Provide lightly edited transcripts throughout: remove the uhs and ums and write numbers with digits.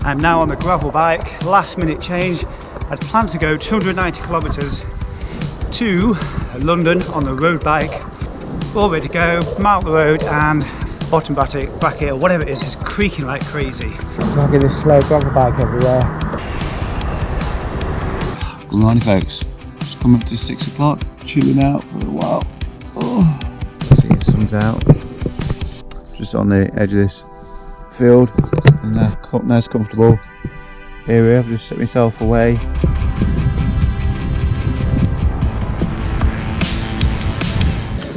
I'm now on the gravel bike, last minute change. I'd planned to go 290 kilometers to London on the road bike. All ready to go, mount the road, and bottom bracket or whatever it is creaking like crazy. Dragging this slow gravel bike everywhere. Good morning folks, just come up to 6 o'clock, chilling out for a while. Oh. See the sun's out, just on the edge of this field, in a nice comfortable area. I've just set myself away.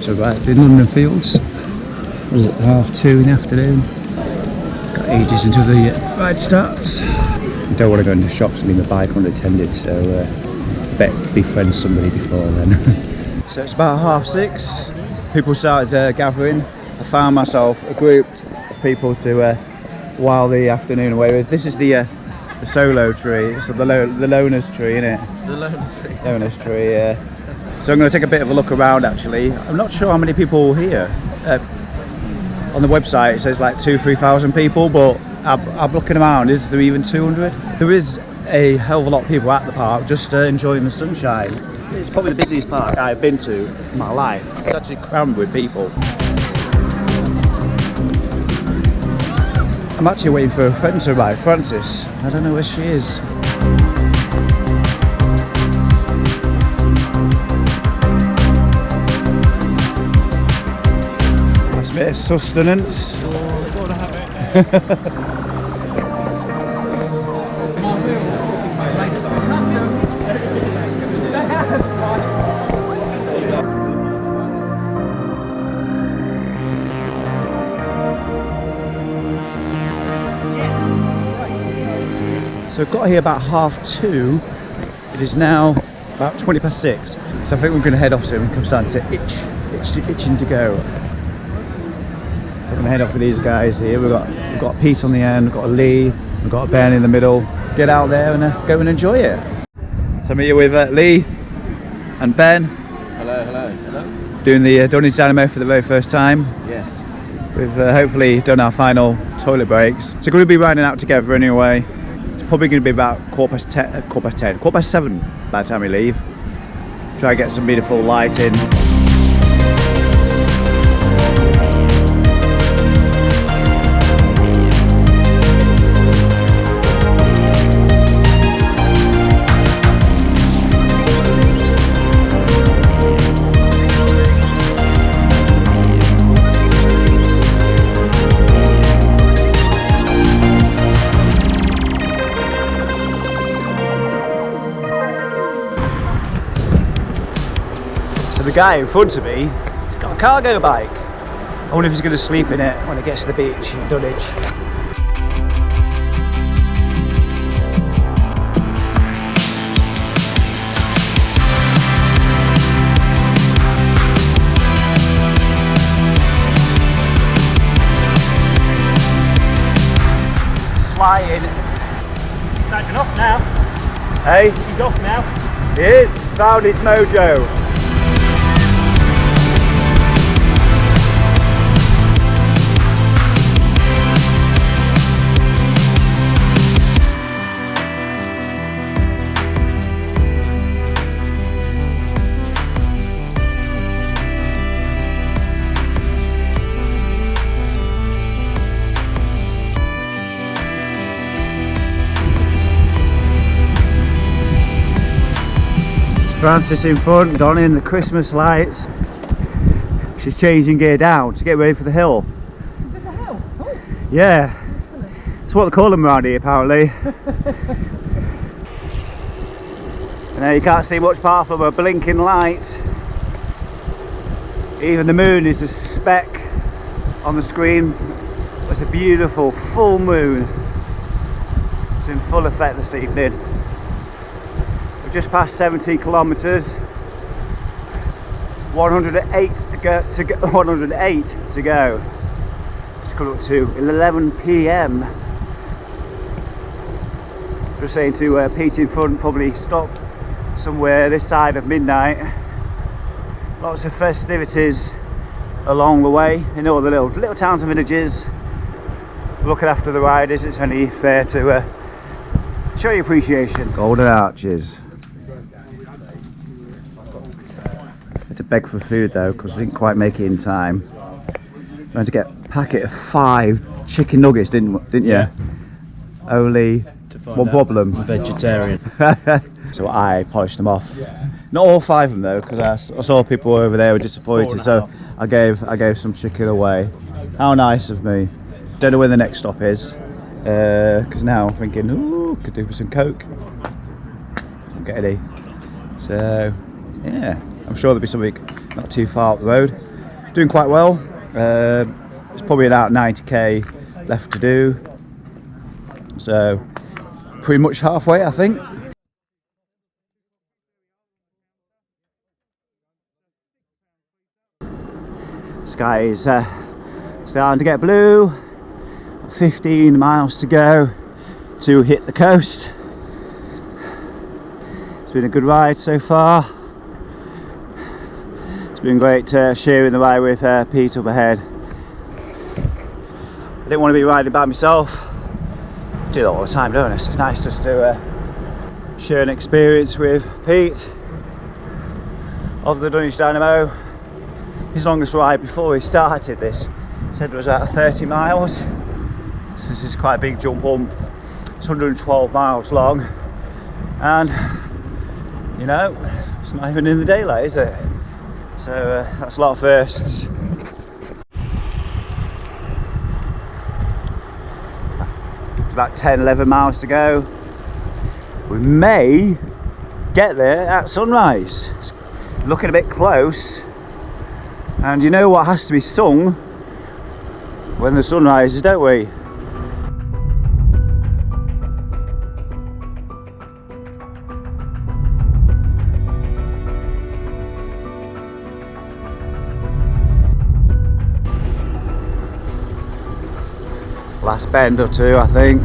So right, the London fields, what is it, 2:30 in the afternoon. Got ages until the ride starts. I don't want to go into shops and leave my bike unattended, so bet befriend somebody before then. So it's about 6:30. People started gathering. I found myself a group of people to while the afternoon away with. This is the solo tree, it's the loner's tree, isn't it? The loner's tree. Loner's tree, yeah. So I'm going to take a bit of a look around actually. I'm not sure how many people here. On the website it says like 2,000–3,000 people, but I'm looking around, is there even 200? There is a hell of a lot of people at the park just enjoying the sunshine. It's probably the busiest park I've been to in my life. It's actually crammed with people. I'm actually waiting for a friend to arrive, Frances. I don't know where she is. That's a bit of sustenance. So I've got here about 2:30. It is now about 6:20. So I think we're going to head off soon. I'm starting to itching to go. So I'm going to head off with these guys here. We've got Pete on the end, we've got Lee, we've got Ben in the middle. Get out there and go and enjoy it. So I'm here with Lee and Ben. Hello, hello, hello. Doing the Dunwich Dynamo for the very first time. Yes. We've hopefully done our final toilet breaks. So we're going to be riding out together anyway. Probably going to be about 7:15 by the time we leave. Try and get some beautiful lighting. The guy in front of me, he's got a cargo bike. I wonder if he's going to sleep in it when he gets to the beach in Dunwich. Flying. He's acting off now. Hey? He's off now. He is. Found his mojo. Frances in front, donning the Christmas lights. She's changing gear down to get ready for the hill. Is this a hill? Oh. Yeah. It's what they call them around here apparently. And now you can't see much apart from a blinking light. Even the moon is a speck on the screen. It's a beautiful full moon. It's in full effect this evening. We've just passed 70 kilometres. 108 to go. 108 to go. Just coming up to 11 p.m. Just saying to Pete in front, probably stop somewhere this side of midnight. Lots of festivities along the way in all the little towns and villages. looking after the riders, it's only fair to show your appreciation. Golden Arches. Had to beg for food though because we didn't quite make it in time. Trying to get a packet of 5 chicken nuggets, didn't you? Yeah. Only one problem. I'm vegetarian. So I polished them off. Not all 5 of them though, because I saw people over there were disappointed. So I gave some chicken away. How nice of me. Don't know where the next stop is, because now I'm thinking, ooh, could do with some Coke. Don't get any. So yeah, I'm sure there'll be something not too far up the road. Doing quite well. It's probably about 90k left to do. So pretty much halfway, I think. Sky is starting to get blue. 15 miles to go to hit the coast. It's been a good ride so far. It's been great sharing the ride with Pete up ahead. I didn't want to be riding by myself. I do that all the time, don't I? So it's nice just to share an experience with Pete of the Dunwich Dynamo. His longest ride before he started this said it was about 30 miles. So this is quite a big jump up. It's 112 miles long, and you know, it's not even in the daylight, is it? So that's a lot of firsts. It's about 10-11 miles to go. We may get there at sunrise. It's looking a bit close. And you know what has to be sung when the sun rises, don't we? Last bend or two, I think.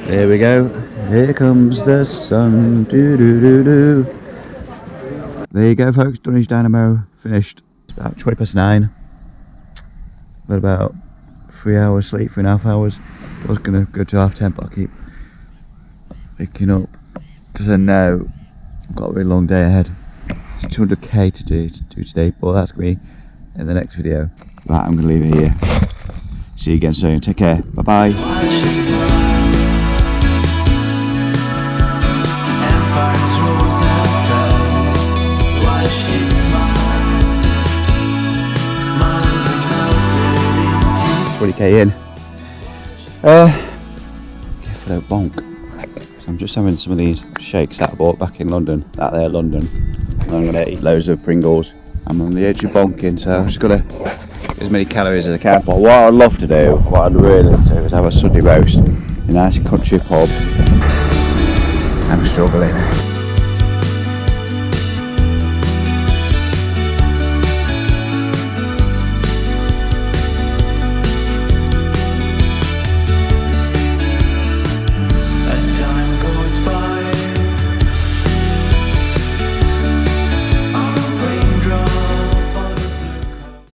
There we go. Here comes the sun. Doo doo doo doo. There you go, folks. Dunwich Dynamo finished. It's about 9:20. Got about 3 hours sleep, 3.5 hours. I was gonna go to 10:30, but I keep picking up because I know I've got a really long day ahead. It's 200k to do today, but that's gonna be in the next video. Right, I'm gonna leave it here. See you again soon. Take care. Bye bye. Rose and fell, why she smiled. 20k in. Careful, don't bonk. So I'm just having some of these shakes that I bought back in London, London. And I'm gonna eat loads of Pringles. I'm on the edge of bonking, so I'm just gonna get as many calories as I can. But what I'd love to do, what I'd really love to do, is have a Sunday roast in a nice country pub. I'm struggling.